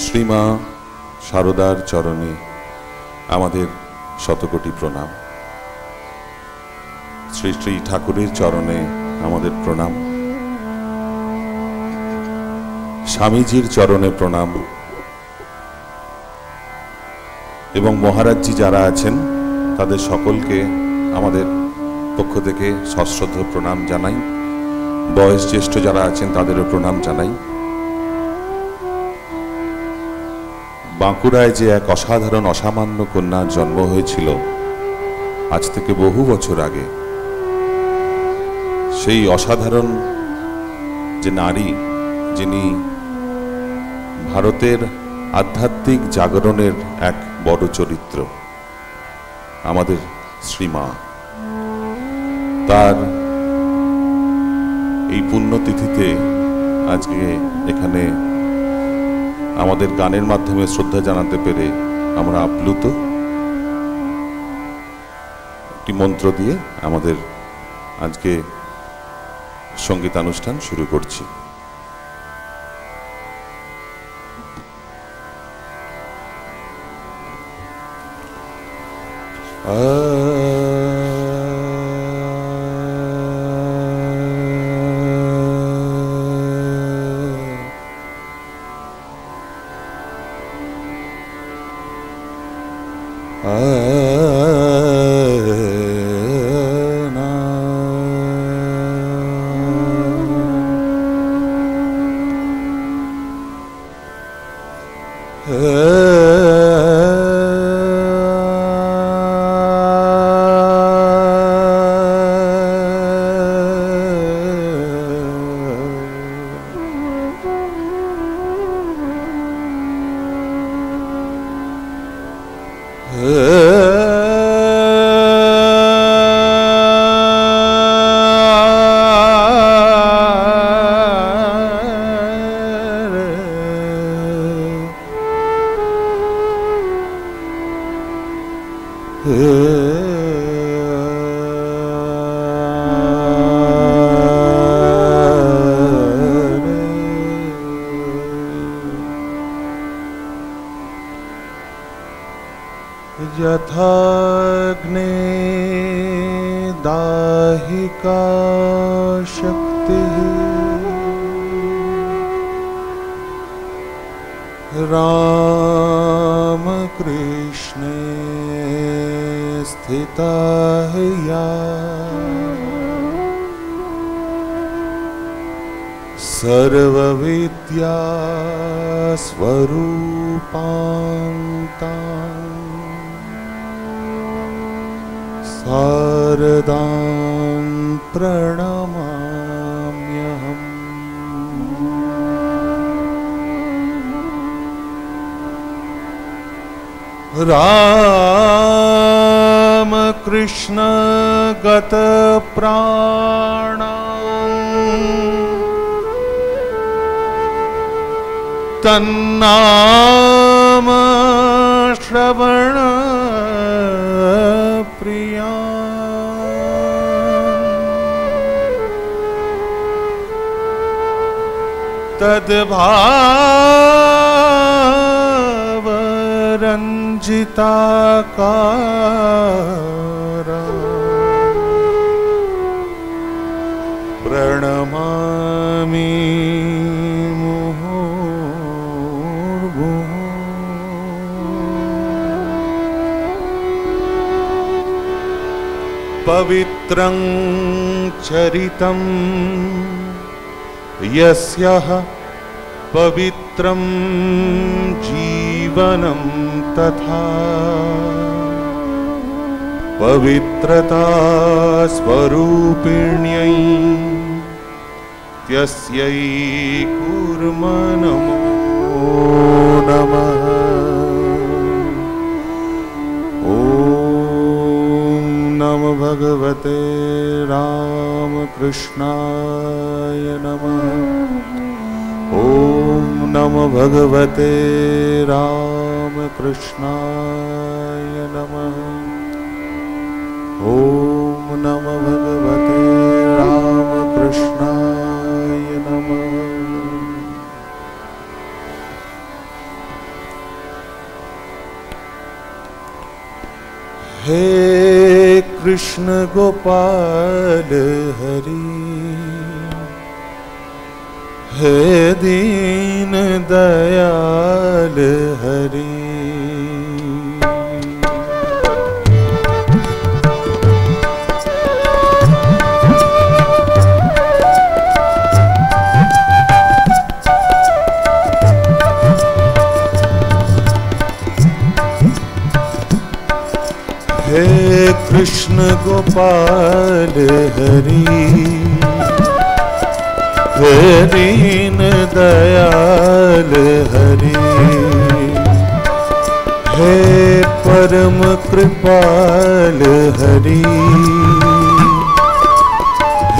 শ্রীমা শারদার চরণে আমাদের শতকোটি প্রণাম। শ্রী শ্রী ঠাকুরের চরণে আমাদের প্রণাম। স্বামীজির চরণে প্রণাম এবং মহারাজজি যারা আছেন তাদের সকলকে আমাদের পক্ষ থেকে সশ্রদ্ধ প্রণাম জানাই। বয়স জ্যেষ্ঠ যারা আছেন তাদেরও প্রণাম জানাই। বাঁকুড়ায় যে এক অসাধারণ অসামান্য কন্যার জন্ম হয়েছিল আজ থেকে বহু বছর আগে, সেই অসাধারণ যে নারী, যিনি ভারতের আধ্যাত্মিক জাগরণের এক বড় চরিত্র, আমাদের শ্রীমা, তার এই পুণ্যতিথিতে আজকে এখানে আমাদের গানের মাধ্যমে শ্রদ্ধা জানাতে পেরে আমরা আপ্লুত। একটি মন্ত্র দিয়ে আমাদের আজকে সঙ্গীতানুষ্ঠান শুরু করছি। यथाग्ने दाहिका शक्ति राम कृष्णे स्थिता या सर्वविद्या स्वरूपान्ता शारदां प्रणमाम्यहम्। राम कृष्ण गत प्राणा तन्नाम श्रवण प्रिया तद्भाव रंजिताकारा प्रणमामि मुहुर्मुहुः। पवित्रं चरितं यस्यः पवित्रं जीवनं तथा पवित्रता स्वरूपिण्यै तस्यै कुर्मः नमो नमः। ॐ नमो भगवते रामकृष्णाय नमः। ॐ नमो भगवते रामकृष्णाय नमः। ॐ नमो भगवते रामकृष्णाय नमः। हे कृष्ण गोपाल हरि, हे दीन दयाल हरि। हे कृष्ण गोपाल हरि, हे दीन दयाल हरि, हे परम कृपाल हरि,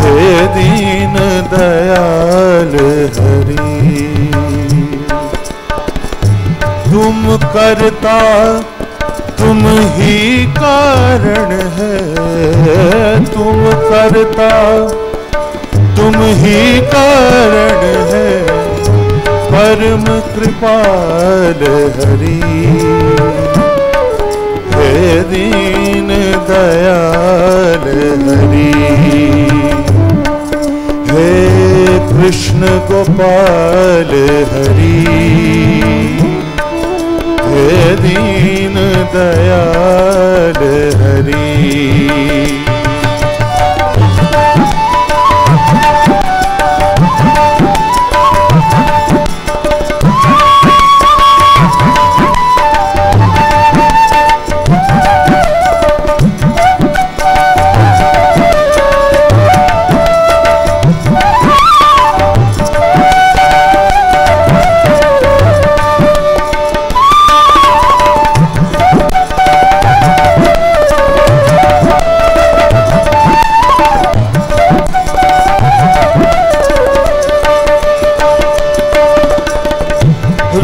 हे दीन दयाल हरि। तुम करता तुम ही कारण है, तुम करता तुम ही कारण है, परम कृपाल हरि, हे दीन दयाल हरि। हे कृष्ण गोपाल हरि, हे दीन दयाल हरि।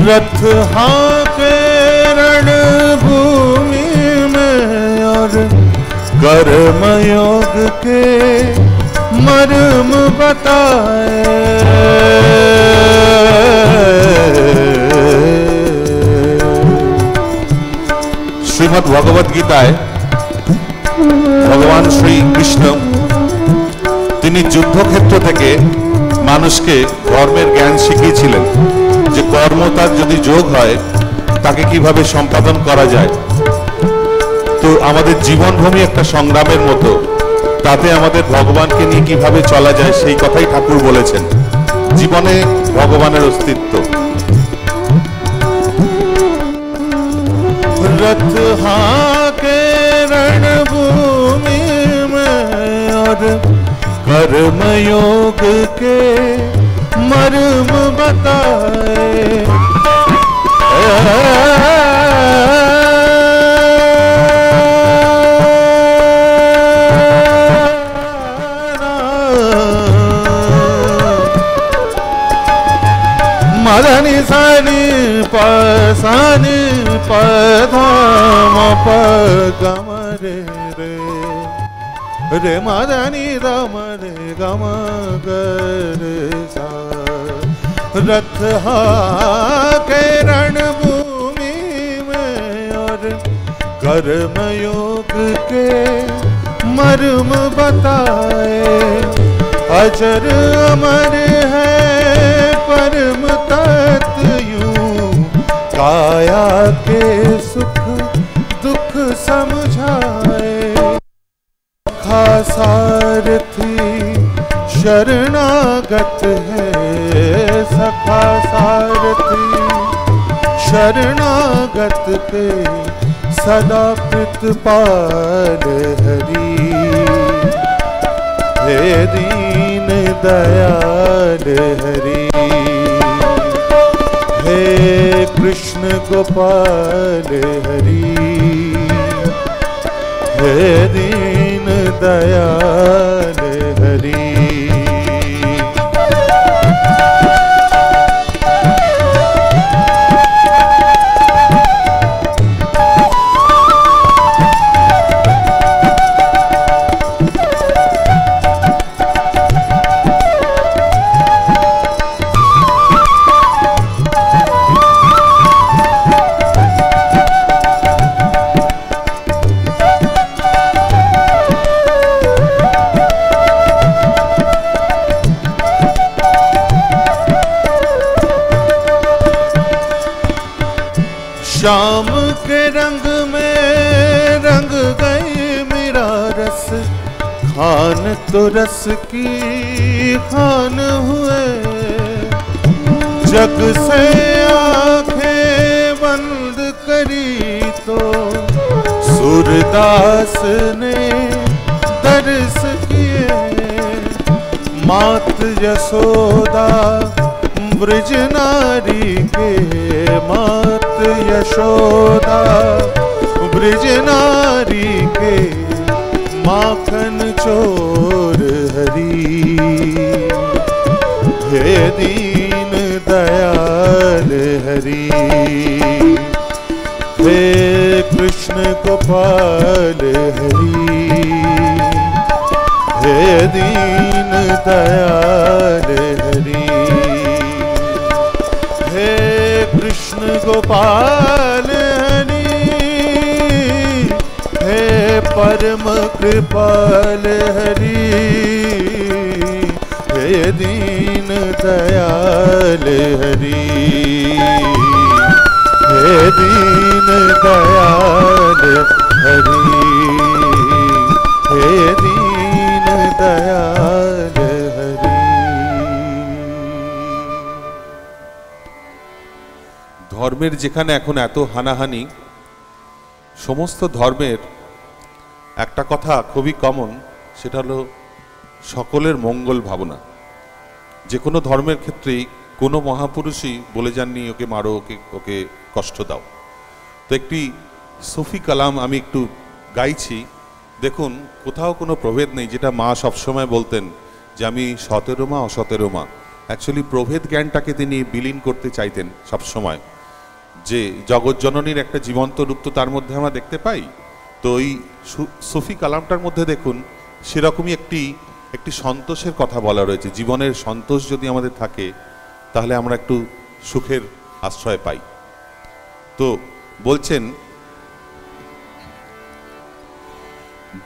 रथ हाके रणभूमि में और कर्मयोग के मर्म बताए। श्रीमद् भगवद गीताয় ভগবান শ্রী কৃষ্ণ তিনি যুদ্ধক্ষেত্র থেকে মানুষকে ধর্মের জ্ঞান শিখিয়েছিলেন যে কর্ম তার যদি যোগ হয় তাকে কিভাবে সম্পাদন করা যায়। তো আমাদের জীবনভূমি একটা সংগ্রামের মতো, তাতে আমাদের ভগবানকে নিয়ে কিভাবে চলা যায় সেই কথাই ঠাকুর বলেছেন। জীবনে ভগবানের অস্তিত্ব। रथ हाके रणभूमि में और कर्मयोग के मर्म बताए। मदनी सनी पसनी पधाम पगम रे रे रे मदनी रम रे गम रे सा। रथ हाके रणभूमि में और कर्मयोग के मर्म बताए। अजर अमर है परम तत्व यूं, काया के सुख दुख समझाए। सखा सारथी शरणागत है, सखा सारथी शरणागत के सदा प्रतिपाल हरि, हे दीन दयाल हरि। हे कृष्ण गोपाल हरि, हे दीन दयाल हरि। श्याम के रंग में रंग गए मेरा रस, खान तो रस की खान हुए। जग से आंखें बंद करी तो सूरदास ने दर्श किए। मात यशोदा ब्रज नारी के, मात यशोदा ब्रज नारी के, माखन चोर हरी। हे दीन दयाल हरी, हे कृष्ण गोपाल हरी। हे दीन दयाल हरी, हे कृष्ण गोपाल हरि। हे परम कृपाल हरि, हे दीन दयाल हरि। हे दीन दयाल हरि, हे दीन दयाल हरि। ধর্মের যেখানে এখন এত হানাহানি, সমস্ত ধর্মের একটা কথা খুবই কমন, সেটা হলো সকলের মঙ্গল ভাবনা। যে কোনো ধর্মের ক্ষেত্রেই কোনো মহাপুরুষই বলে যাননি ওকে মারো, ওকে কষ্ট দাও। তো একটি সুফি কালাম আমি একটু গাইছি, দেখুন কোথাও কোনো প্রভেদ নেই। যেটা মা সবসময় বলতেন যে আমি সতেরো মা অসতেরো মা, অ্যাকচুয়ালি প্রভেদ জ্ঞানটাকে তিনি বিলীন করতে চাইতেন সবসময়। যে জগৎ জননীর একটা জীবন্ত রূপ তো তার মধ্যে আমরা দেখতে পাই। তো ওই সুফি কালামটার মধ্যে দেখুন সেরকমই একটি সন্তোষের কথা বলা রয়েছে। জীবনের সন্তোষ যদি আমাদের থাকে তাহলে আমরা একটু সুখের আশ্রয় পাই। তো বলছেন,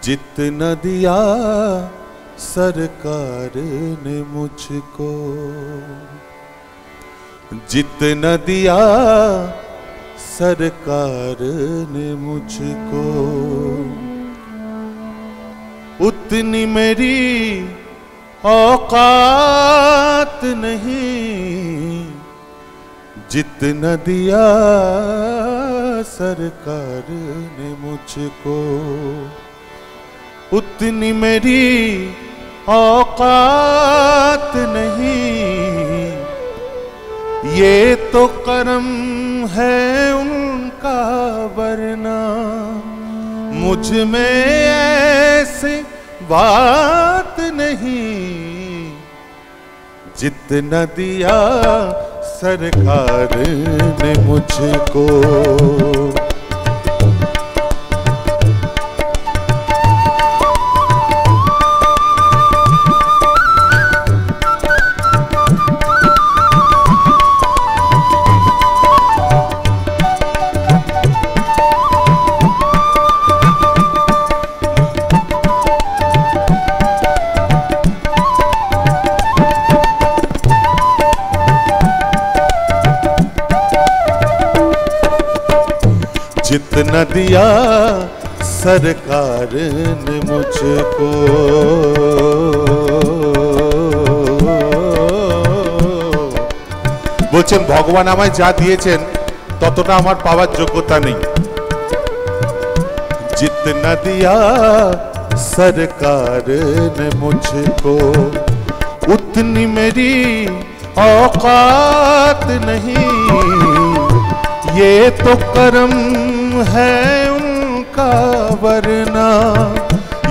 जितना दिया सरकार ने मुझको, जितना दिया सरकार ने मुझको, उतनी मेरी औकात नहीं। जितना दिया सरकार ने मुझको, उतनी मेरी औकात नहीं। ये तो करम है उनका, वरना मुझ में ऐसी बात नहीं। जितना दिया सरकार ने मुझको, जितना दिया सरकार ने मुझको, বলছেন ভগবান আমায় যা দিয়েছেন ততটা আমার পাওয়ার যোগ্যতা নেই। जितना दिया सरकार ने मुझको, उतनी मेरी औकात नहीं। ये तो करम है उनका, वरना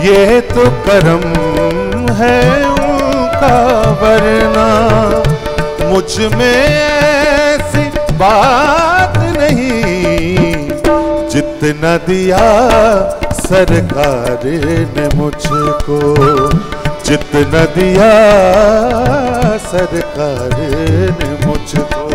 ये तो करम है उनका, वरना मुझ में ऐसी बात नहीं। जितना दिया सरकार ने मुझको, जितना दिया सरकार ने मुझको।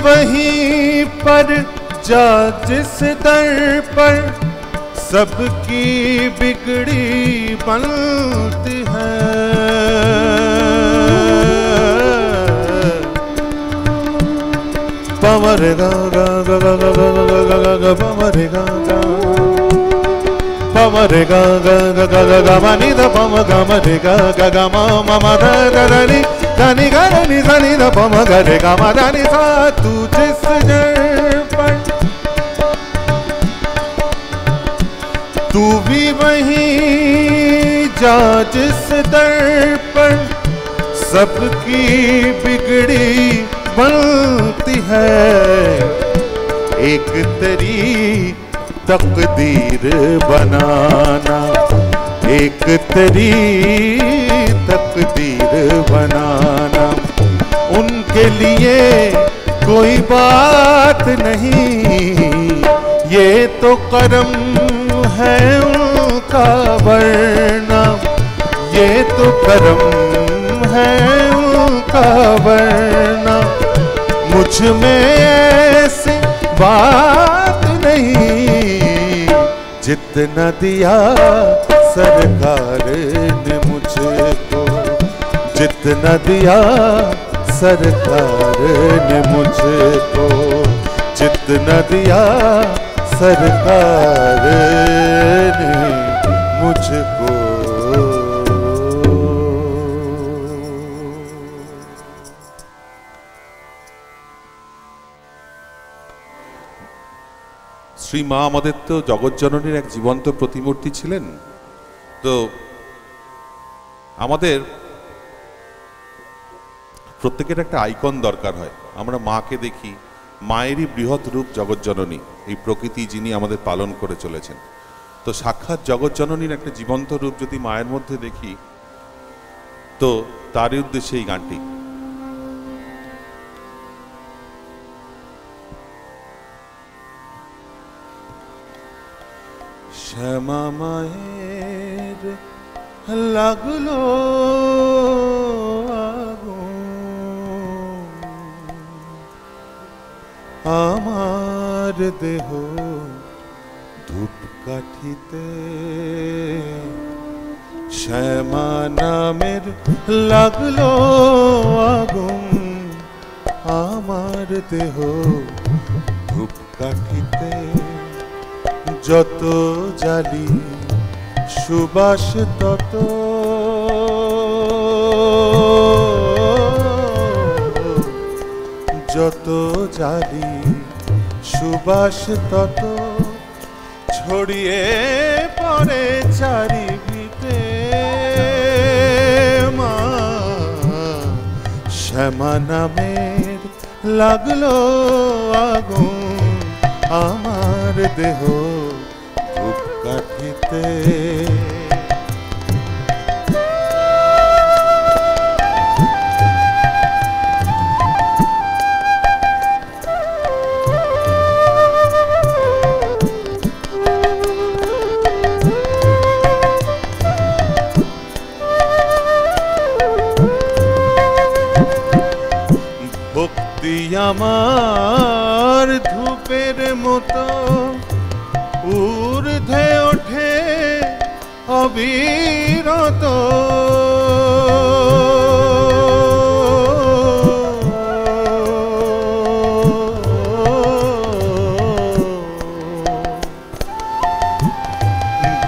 वहीं पर जा जिस दर पर सबकी बिगड़ी बनती है। पमरे गा गा गा गा गा गा गा गा गा पमरे गा गा पमरे गा गा गा गा गा गा मा नी ध पम गा म रे गा गा गा मा मा मा ध ध ध नी ध नी गा नी ध नी ध पम गा रे गा मा ध नी सा। तू जिस दर्पण तू भी वहीं जा जिस दर्पण सबकी बिगड़ी बनती है। एक तेरी तकदीर बनाना, एक तेरी तकदीर बनाना, उनके लिए कोई बात नहीं, ये तो करम है उनका वरना, ये तो करम है उनका वरना। मुझ में ऐसी बात नहीं, जितना दिया सरकार ने मुझको, जितना दिया सरकार ने मुझको, जितना दिया सरकार ने मुझको। শ্রী মা আমাদের তো জগৎজননীর এক জীবন্ত প্রতিমূর্তি ছিলেন। তো আমাদের প্রত্যেকের একটা আইকন দরকার হয়। আমরা মাকে দেখি, মায়েরই বৃহৎ রূপ জগৎজননী, এই প্রকৃতি যিনি আমাদের পালন করে চলেছেন। তো সাক্ষাৎ জগৎজননীর একটা জীবন্ত রূপ যদি মায়ের মধ্যে দেখি, তো তারই উদ্দেশ্যে এই গানটি। শ্যামা মায়ের লাগলো আগুন, আমার দেহ ধূপকাঠিতে, শ্যামা নামের লাগলো আগুন, আমার দেহ ধূপকাঠিতে। যত জালি সুবাস তত, যত জালি সুবাস তত, ছড়িয়ে পড়ে চারিদিকে। মা শ্যামা নামের লাগলো আগুন, আমার দেহ ধূপকাঠিতে। ভক্তি আমার ধূপের মতো ঊর্ধ্বে ওঠে অবিরত,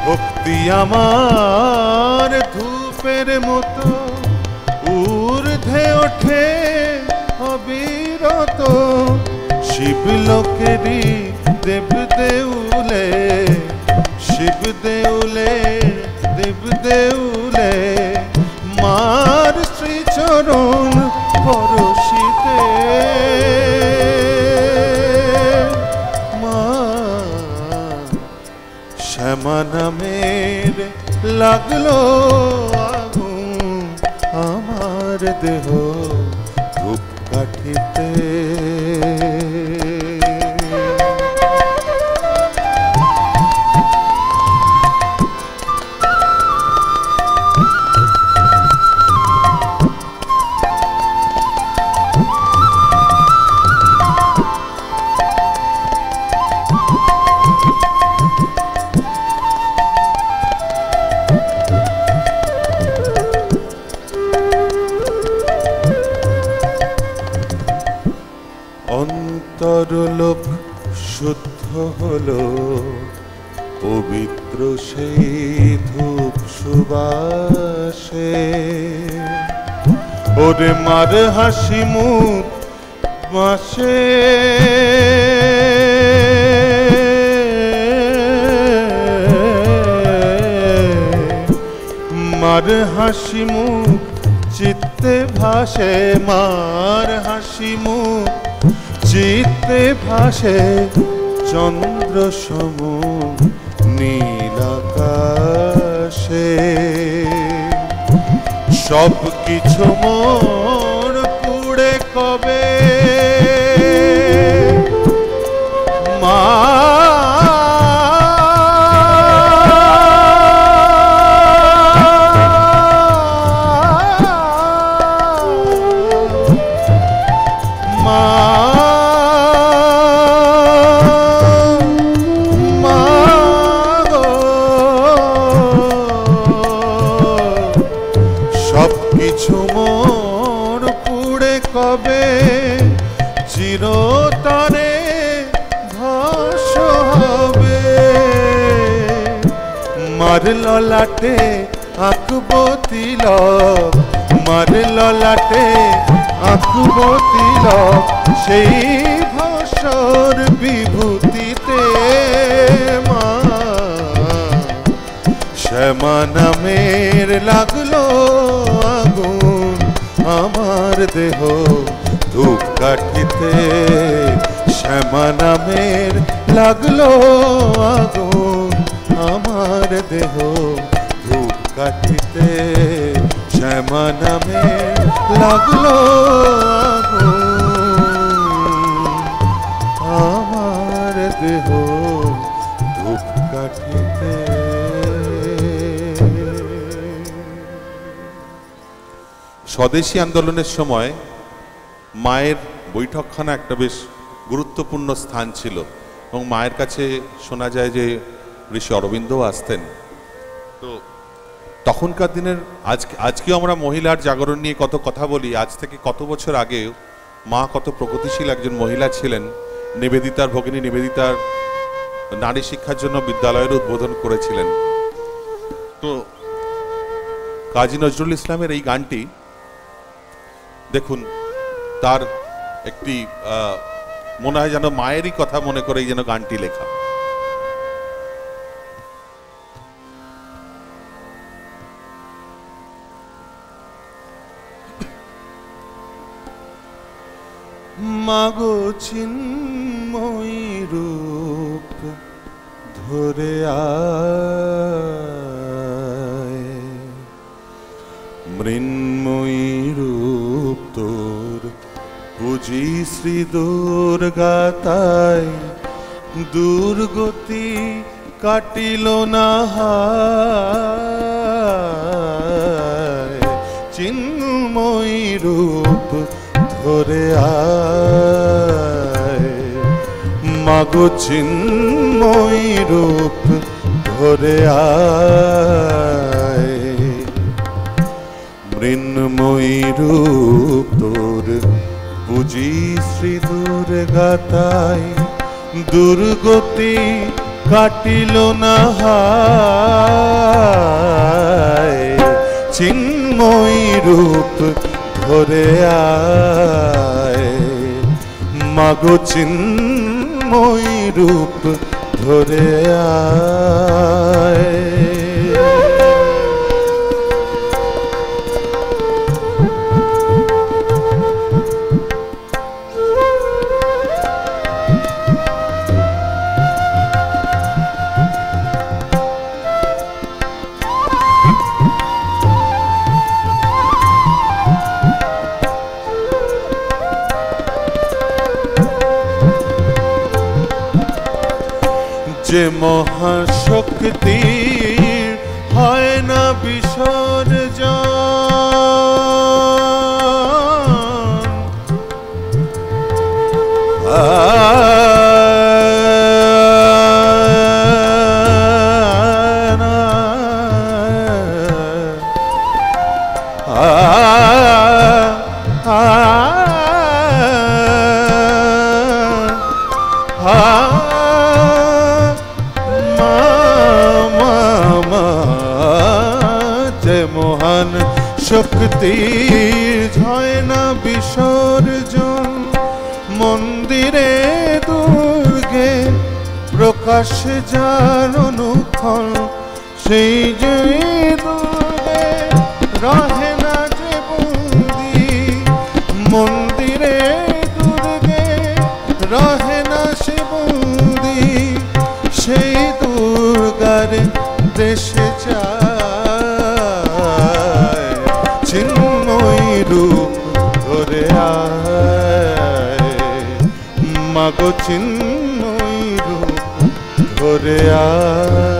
ভক্তি আমার ধূপের মতো ঊর্ধ্বে ওঠে অবিরত। শিবলোকেরই দেব দেউলে, শিব দেউলে, দেব দেউলে, মার শ্রী চরণ পরশিতে। মা শ্যামা নামের লাগলো আগুন, আমার দেহ ধূপকাঠিতে। শুদ্ধ হলো পবিত্র সেই ধূপ সুবাসে। ওরে মার হাসি মুখ মাসে মার হাসি মুখ চিত্তে ভাসে, মার হাসি মুখ চিত্তে ভাসে চন্দ্র সম নীল আকাশে। সব কিছু মোর পুড়ে কবে মা চিরতরে ধস হবে। মার ললাটে আঁকব তিলক, মার ললাটে আঁকব তিলক, সেই ভসর বিভূতিতে মা শ্যামা নামের লাগলো আগুন আমার দেহ ধূপ কাঠিতে। শ্যামা নামের লাগলো আগুন আমার দেহ ধূপ কাঠিতে। শ্যামা নামের লাগলো আগুন আমার দেহ ধূপ কাঠিতে। স্বদেশী আন্দোলনের সময় মায়ের বৈঠকখানা একটা বেশ গুরুত্বপূর্ণ স্থান ছিল এবং মায়ের কাছে শোনা যায় যে ঋষি অরবিন্দও আসতেন। তো তখনকার দিনের আজকেও আমরা মহিলার জাগরণ নিয়ে কত কথা বলি, আজ থেকে কত বছর আগে মা কত প্রগতিশীল একজন মহিলা ছিলেন। নিবেদিতার ভগিনী নিবেদিতার নারী শিক্ষার জন্য বিদ্যালয়ের উদ্বোধন করেছিলেন। তো কাজী নজরুল ইসলামের এই গানটি দেখুন, তার একটি মনে হয় যেন মায়েরই কথা মনে করেই যেন গানটি লেখা। মাগো চিন্ময়ী রূপ ধরে আয়, মৃন্ময়ী রূপ তোর বুঝি শ্রী দুর্গা তাই দুর্গতি কাটিল না হায়। চিন্ময়ী রূপ ধরে আয়, মাগো চিন্ময়ী রূপ ধরে আয়, মৃন্ময়ী রূপ তোর বুঝি শ্রী দুর্গা তাই দুর্গতি কাটিল না হায়। চিন্ময়ী রূপ ধরে আয়, মাগো চিন্ময়ী রূপ ধরে আয়। যে মহাশক্তি হয় না বিসর্জন, মূর্তির হয় না বিসর্জন, মন্দিরে দুর্গে প্রকাশ যার অনুক্ষণ, সেই যে দুর্গে রহে না যে বন্দি, মন্দিরে দুর্গে রহে না সে বন্দি, সেই দুর্গার দেশে যায় চিন্ময় রূপ ধরে আয়, মাগো চিন্ময় রূপ ধরে আয়।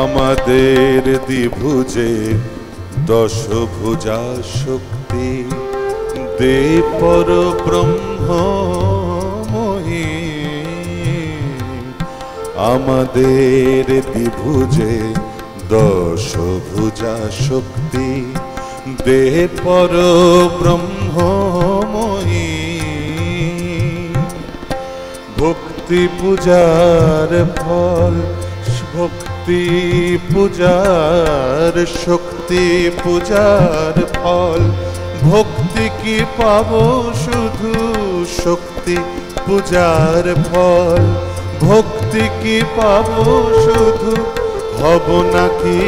আমাদের দ্বিভুজে দশভুজা শক্তি, দে পর ব্রহ্মময়ী। আমাদের দ্বিভুজে দশভুজা শক্তি, দে পর ব্রহ্মময়ী। ভক্তি পূজার ফল, ভক্তি পূজার শক্তি পূজার ফল, ভক্তি কি পাবো শুধু শক্তি পূজার ফল, ভক্তি কি পাবো শুধু হব নাকি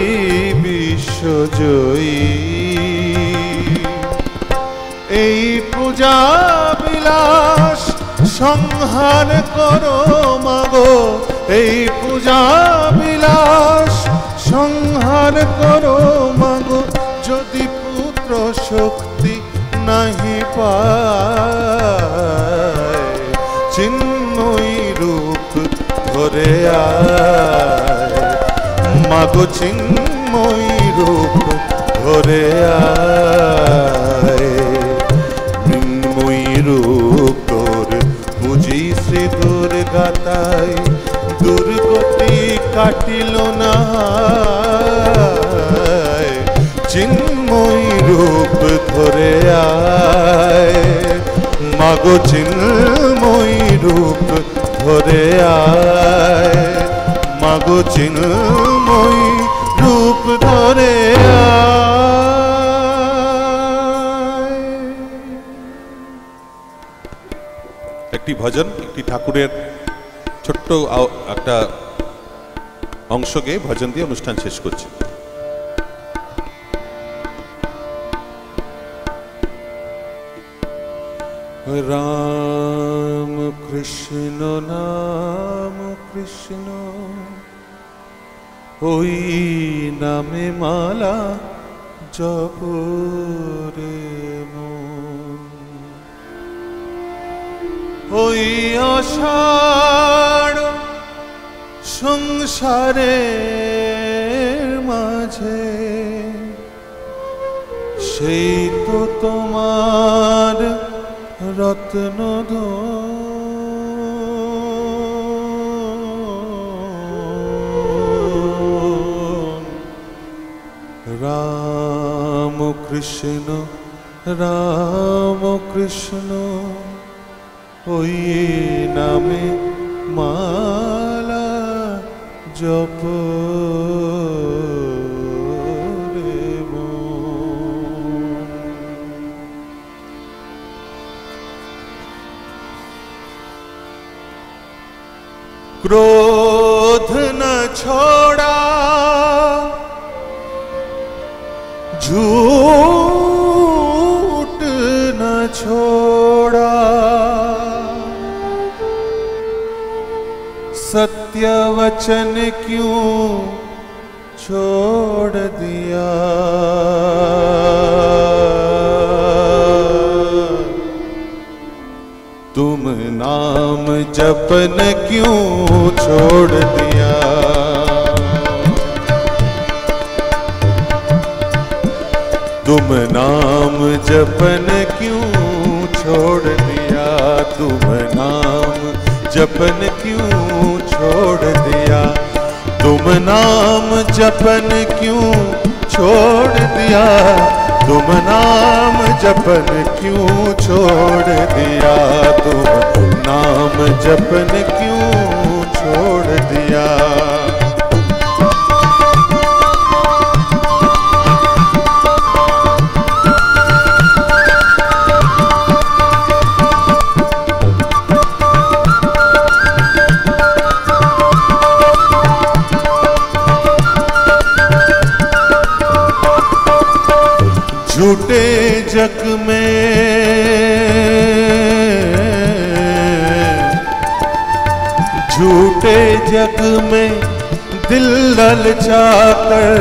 বিশ্বজয়ী। এই পূজা বিলাস সংহার করো মাগো, এই পূজা বিলাস সংহার করো মাগো, যদি পুত্র শক্তি নাহি পায়, চিন্ময়ী রূপ ধরে আয়, মাগো চিন্ময়ী রূপ ধরে আয়। মৃন্ময়ী রূপ তোর বুঝি শ্রী দুর্গাতাই, দুর্গতি কাটিল না, চিন্ময়ী রূপ ধরে আয়, মাগো চিন্ময়ী রূপ ধরে আয়, মাগো চিন্ময়ী রূপ ধরে আয়। একটি ভজন, একটি ঠাকুরের ছোট্ট একটা অংশকে ভজন দিয়ে অনুষ্ঠান শেষ করছি। রাম কৃষ্ণ নাম কৃষ্ণ, ওই নামে মালা জপ রে মন, ওই আষাঢ় সংসারের মাঝে, সেই তো তোমার রত্নধন। রাম কৃষ্ণ রাম কৃষ্ণ, ওই নামে মালা জপ রে মন। क्रोध न छोड़ा, झूठ न छोड़ा, सत्य वचन क्यों छोड़ दिया, तुम नाम जपन क्यों छोड़ दिया, तुम नाम जपन क्यों छोड़ दिया, तुम नाम जपन क्यों छोड़ दिया, तुम नाम जपन क्यों छोड़ दिया, तुम नाम जपन क्यों छोड़ दिया, तुम नाम जपन क्यों छोड़ दिया। झूठे जग में, झूठे जग में दिल ललचा कर,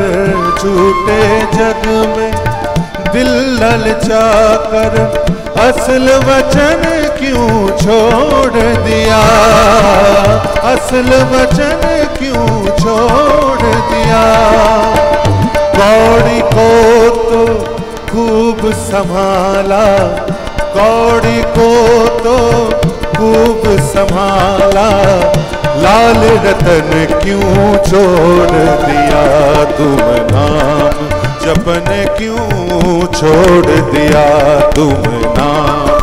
झूठे जग में दिल ललचा कर असल वचन क्यों छोड़ दिया, असल वचन क्यों छोड़ दिया। कौड़ी को तो खूब संभाला, कौड़ी को तो खूब संभाला, लाल रतन क्यों छोड़ दिया, तुम नाम जपन क्यों छोड़ दिया, तुम नाम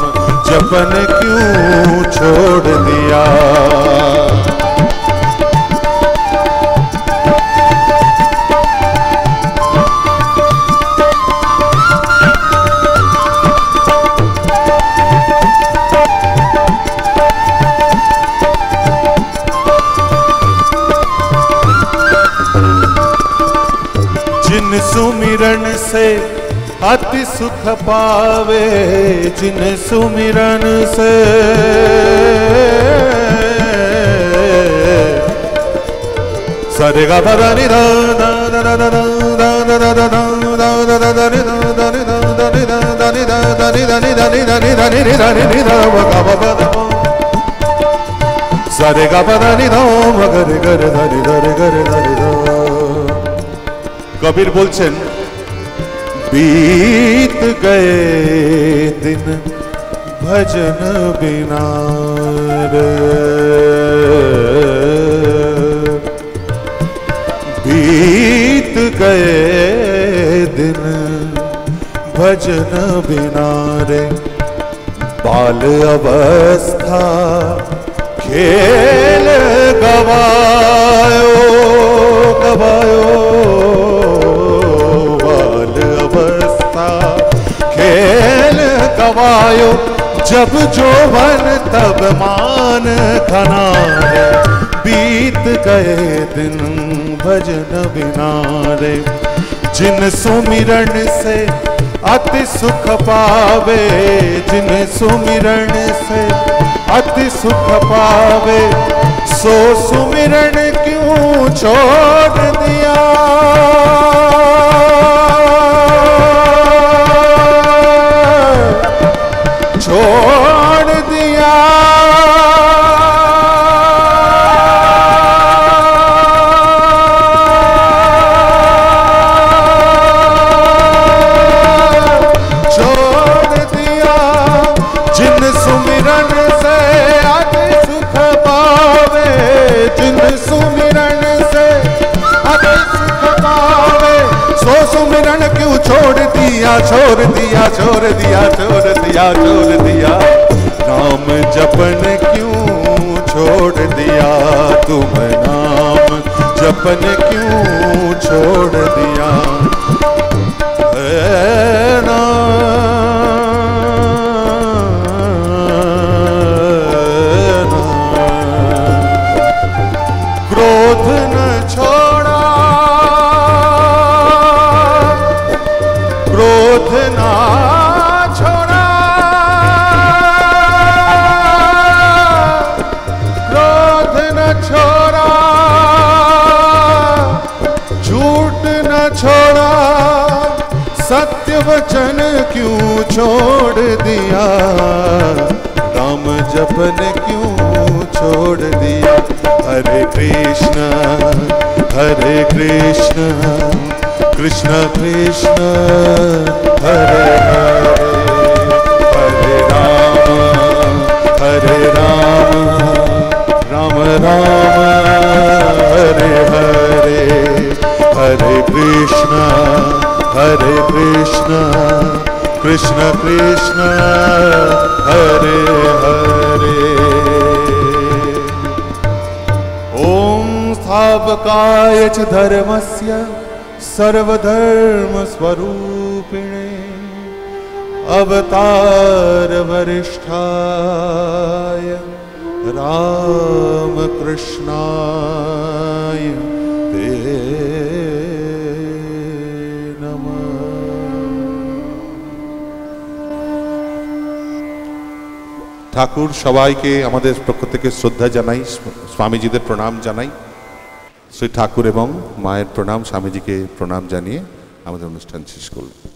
जपन क्यों छोड़ दिया। जिन सुमिरन से अति सुख पावे, जिन सुमिरन से सरेगा पदा नि दा दा दा दा दा दा दा दा दा दा दा दा दा सरेगा पदा नि दा मगर गर धरि धरि गर धरि दा। कबीर बोलছেন बीत गए दिन भजन बिना रे, बीत गए दिन भजन बिना रे, बाल अवस्था खेल गवायो गवायो, खेल गवायो जब जोवन तब मान खना रे, बीत गए दिन भजन बिना रे। जिन सुमिरन से अति सुख पावे, जिन सुमिरन से अति सुख पावे, सो सुमिरन क्यों छोड़ दिया, छोड़ दिया। छोड़ दिया जिन सुमिरन से अति सुख पावे, जिन सुमिरन से अति सुख पावे, सो सुमिरन क्यों छोड़ दिया, छोड़ दिया छोड़ दिया छोड़ दिया छोड़ दिया। नाम जपन क्यों छोड़ दिया, तुम नाम जपन क्यों छोड़ दिया। क्रोध न छोड़ा, क्रोध ना छोड़ा, क्रोध न छोड़ा, झूठ न छोड़ा, सत्य वचन क्यों छोड़ दिया, नाम जपन क्यों छोड़ दिया। हरे कृष्ण कृष्ण कृष्ण हरे हरे, हरे राम राम राम हरे हरे। स्थापकाय च धर्मस्य सर्वधर्मस्वरूपिणे अवतार वरिष्ठाय रामकृष्णाय ते नमः। ঠাকুর সবাইকে আমাদের পক্ষ থেকে শ্রদ্ধা জানাই, স্বামীজিদের প্রণাম জানাই। শ্রী ঠাকুর এবং মায়ের প্রণাম, স্বামীজিকে প্রণাম জানিয়ে আমাদের অনুষ্ঠান শেষ করলাম।